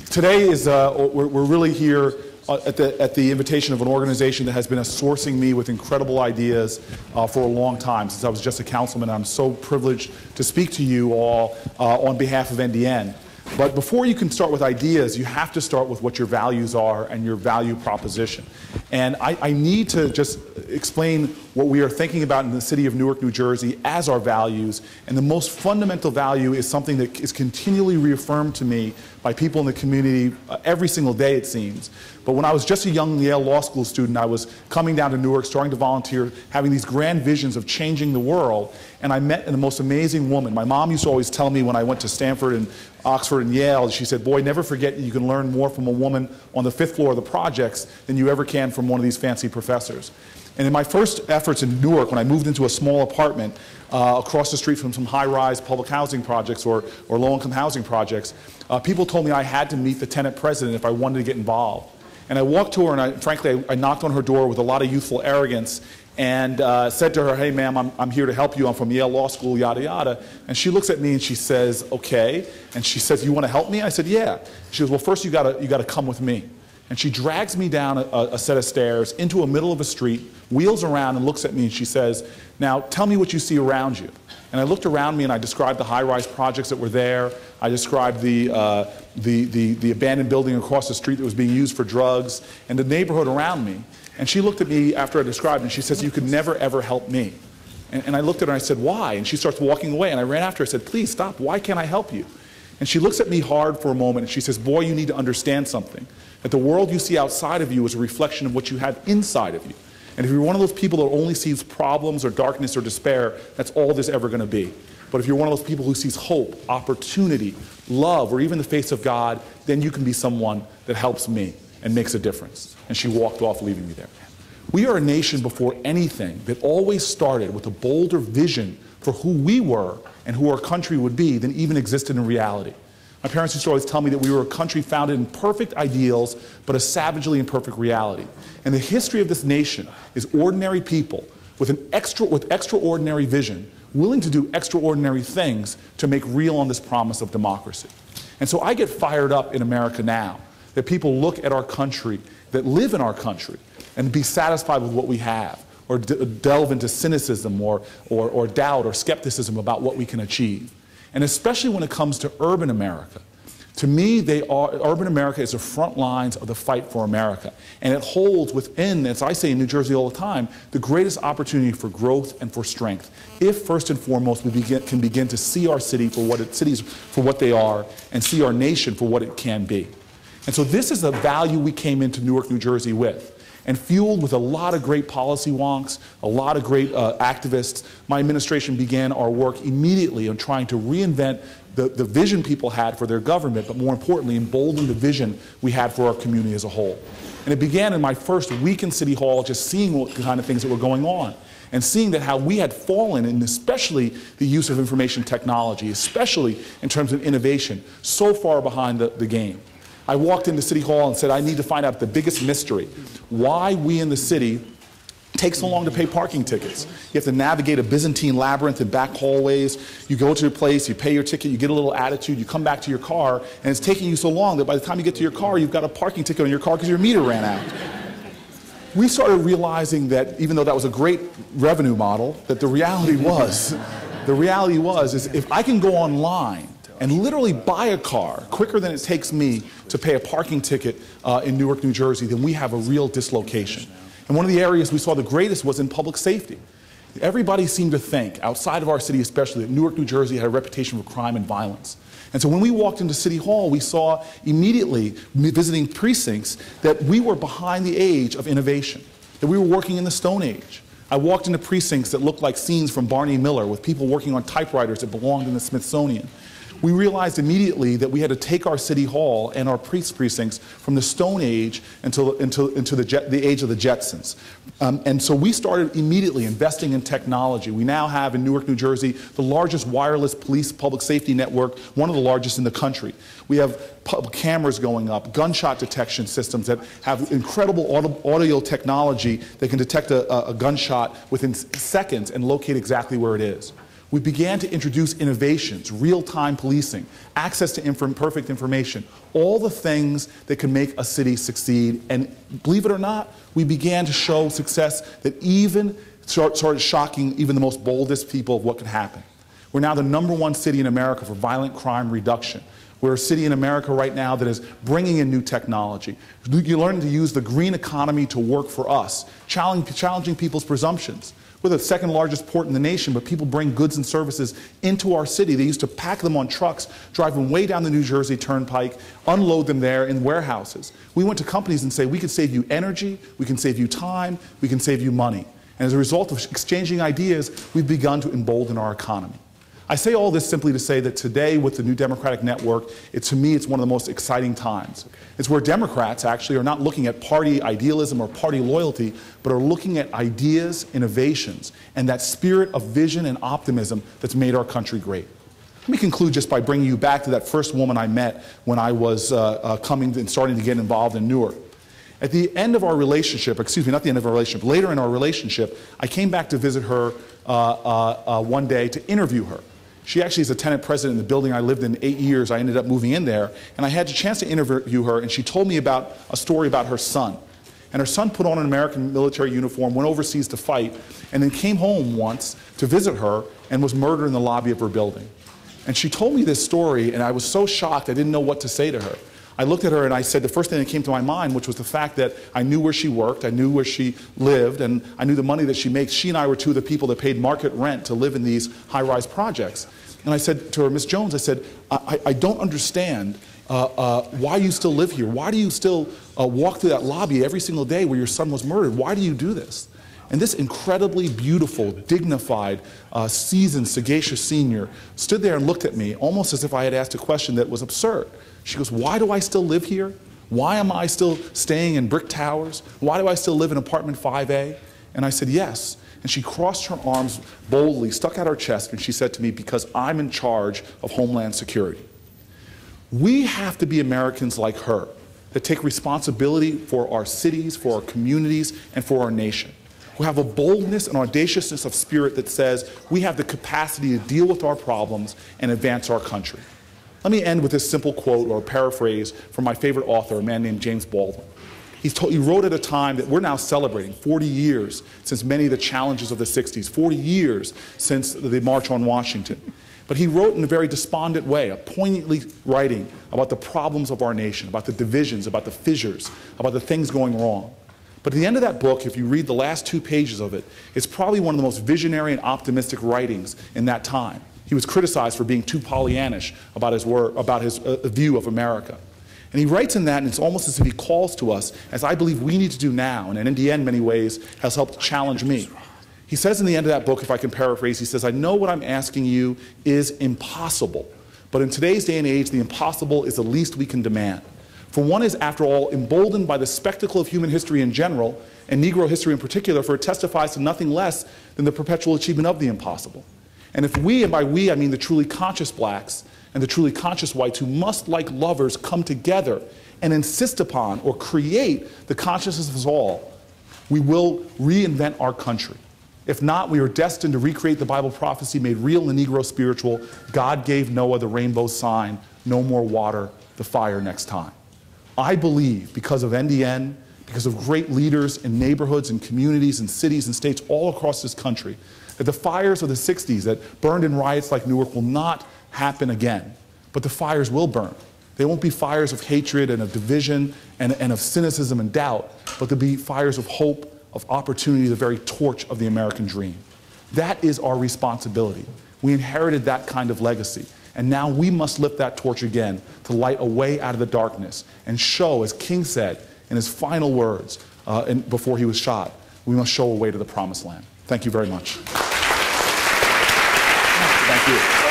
Today is, we're really here at the invitation of an organization that has been sourcing me with incredible ideas for a long time, since I was just a councilman. I'm so privileged to speak to you all on behalf of NDN. But before you can start with ideas, you have to start with what your values are and your value proposition. And I need to just explain what we are thinking about in the city of Newark, New Jersey as our values. And the most fundamental value is something that is continually reaffirmed to me by people in the community every single day, it seems. But when I was just a young Yale Law School student, I was coming down to Newark, starting to volunteer, having these grand visions of changing the world. And I met the most amazing woman. My mom used to always tell me when I went to Stanford and Oxford and Yale, she said, boy, never forget you can learn more from a woman on the 5th floor of the projects than you ever can from one of these fancy professors. And in my first efforts in Newark, when I moved into a small apartment across the street from some high-rise public housing projects or low-income housing projects, people told me I had to meet the tenant president if I wanted to get involved. And I walked to her, and frankly, I knocked on her door with a lot of youthful arrogance and said to her, hey, ma'am, I'm here to help you. I'm from Yale Law School, yada, yada. And she looks at me and she says, okay. And she says, you want to help me? I said, yeah. She goes, well, first you gotta come with me. And she drags me down a set of stairs into the middle of a street, wheels around and looks at me and she says, now tell me what you see around you. And I looked around me and I described the high-rise projects that were there. I described the abandoned building across the street that was being used for drugs and the neighborhood around me. And she looked at me after I described it and she says, you could never ever help me. And I looked at her and I said, why? And she starts walking away and I ran after her and said, please stop, why can't I help you? And she looks at me hard for a moment and she says, boy, you need to understand something. That the world you see outside of you is a reflection of what you have inside of you. And if you're one of those people that only sees problems or darkness or despair, that's all there's ever going to be. But if you're one of those people who sees hope, opportunity, love, or even the face of God, then you can be someone that helps me and makes a difference. And she walked off, leaving me there. We are a nation before anything that always started with a bolder vision for who we were and who our country would be than even existed in reality. My parents used to always tell me that we were a country founded in perfect ideals, but a savagely imperfect reality. And the history of this nation is ordinary people with extraordinary vision, willing to do extraordinary things to make real on this promise of democracy. And so I get fired up in America now that people look at our country, that live in our country, and be satisfied with what we have, or delve into cynicism or doubt or skepticism about what we can achieve. And especially when it comes to urban America. To me, urban America is the front lines of the fight for America. And it holds within, as I say in New Jersey all the time, the greatest opportunity for growth and for strength. If first and foremost we can begin to see our cities for what they are and see our nation for what it can be. And so this is the value we came into Newark, New Jersey with. And fueled with a lot of great policy wonks, a lot of great activists, my administration began our work immediately on trying to reinvent the vision people had for their government, but more importantly, embolden the vision we had for our community as a whole. And it began in my first week in City Hall, just seeing what kind of things that were going on, and seeing that how we had fallen, and especially the use of information technology, especially in terms of innovation, so far behind the game. I walked into City Hall and said, I need to find out the biggest mystery, why we in the city take so long to pay parking tickets. You have to navigate a Byzantine labyrinth and back hallways. You go to a place, you pay your ticket, you get a little attitude, you come back to your car, and it's taking you so long that by the time you get to your car, you've got a parking ticket on your car because your meter ran out. We started realizing that even though that was a great revenue model, that the reality was is if I can go online and literally buy a car quicker than it takes me to pay a parking ticket in Newark, New Jersey, then we have a real dislocation. And one of the areas we saw the greatest was in public safety. Everybody seemed to think, outside of our city especially, that Newark, New Jersey had a reputation for crime and violence. And so when we walked into City Hall, we saw immediately, visiting precincts, that we were behind the age of innovation, that we were working in the Stone Age. I walked into precincts that looked like scenes from Barney Miller with people working on typewriters that belonged in the Smithsonian. We realized immediately that we had to take our City Hall and our precincts from the Stone Age into the age of the Jetsons. And so we started immediately investing in technology. We now have in Newark, New Jersey, the largest wireless police public safety network, one of the largest in the country. We have cameras going up, gunshot detection systems that have incredible audio technology that can detect a gunshot within seconds and locate exactly where it is. we began to introduce innovations, real-time policing, access to perfect information, all the things that can make a city succeed. And believe it or not, we began to show success that even started shocking even the most boldest people of what could happen. We're now the #1 city in America for violent crime reduction. We're a city in America right now that is bringing in new technology. You're learning to use the green economy to work for us, challenging people's presumptions. We're the second largest port in the nation, but people bring goods and services into our city. They used to pack them on trucks, drive them way down the New Jersey Turnpike, unload them there in warehouses. We went to companies and say, we can save you energy, we can save you time, we can save you money. And as a result of exchanging ideas, we've begun to embolden our economy. I say all this simply to say that today, with the new Democratic network, to me, it's one of the most exciting times. It's where Democrats actually are not looking at party idealism or party loyalty, but are looking at ideas, innovations, and that spirit of vision and optimism that's made our country great. Let me conclude just by bringing you back to that first woman I met when I was coming and starting to get involved in Newark. At the end of our relationship, excuse me, not the end of our relationship, later in our relationship, I came back to visit her one day to interview her. She actually is a tenant president in the building I lived in 8 years. I ended up moving in there, and I had a chance to interview her, and she told me about a story about her son. And her son put on an American military uniform, went overseas to fight, and then came home once to visit her and was murdered in the lobby of her building. And she told me this story, and I was so shocked I didn't know what to say to her. I looked at her and I said the first thing that came to my mind, which was the fact that I knew where she worked, I knew where she lived, and I knew the money that she makes. She and I were two of the people that paid market rent to live in these high-rise projects. And I said to her, Miss Jones, I said, I don't understand why you still live here. Why do you still walk through that lobby every single day where your son was murdered? Why do you do this? And this incredibly beautiful, dignified, seasoned, sagacious senior stood there and looked at me almost as if I had asked a question that was absurd. She goes, why do I still live here? Why am I still staying in brick towers? Why do I still live in apartment 5A? And I said, yes. And she crossed her arms boldly, stuck out her chest, and she said to me, because I'm in charge of Homeland Security. We have to be Americans like her that take responsibility for our cities, for our communities, and for our nation, who have a boldness and audaciousness of spirit that says we have the capacity to deal with our problems and advance our country. Let me end with this simple quote or paraphrase from my favorite author, a man named James Baldwin. He wrote at a time that we're now celebrating, 40 years since many of the challenges of the 60s, 40 years since the March on Washington. But he wrote in a very despondent way, poignantly writing about the problems of our nation, about the divisions, about the fissures, about the things going wrong. But at the end of that book, if you read the last 2 pages of it, it's probably one of the most visionary and optimistic writings in that time. He was criticized for being too Pollyannish about his view of America. And he writes in that, and it's almost as if he calls to us, as I believe we need to do now, and in the end, many ways, has helped challenge me. He says in the end of that book, if I can paraphrase, he says, I know what I'm asking you is impossible, but in today's day and age, the impossible is the least we can demand. For one is, after all, emboldened by the spectacle of human history in general, and Negro history in particular, for it testifies to nothing less than the perpetual achievement of the impossible. And if we, and by we I mean the truly conscious blacks and the truly conscious whites who must, like lovers, come together and insist upon or create the consciousness of us all, we will reinvent our country. If not, we are destined to recreate the Bible prophecy made real in the Negro spiritual, God gave Noah the rainbow sign, no more water, the fire next time. I believe, because of NDN, because of great leaders in neighborhoods and communities and cities and states all across this country, that the fires of the 60s that burned in riots like Newark will not happen again. But the fires will burn. They won't be fires of hatred and of division and of cynicism and doubt, but they'll be fires of hope, of opportunity, the very torch of the American dream. That is our responsibility. We inherited that kind of legacy. And now we must lift that torch again to light a way out of the darkness and show, as King said in his final words before he was shot, we must show a way to the promised land. Thank you very much. Thank you.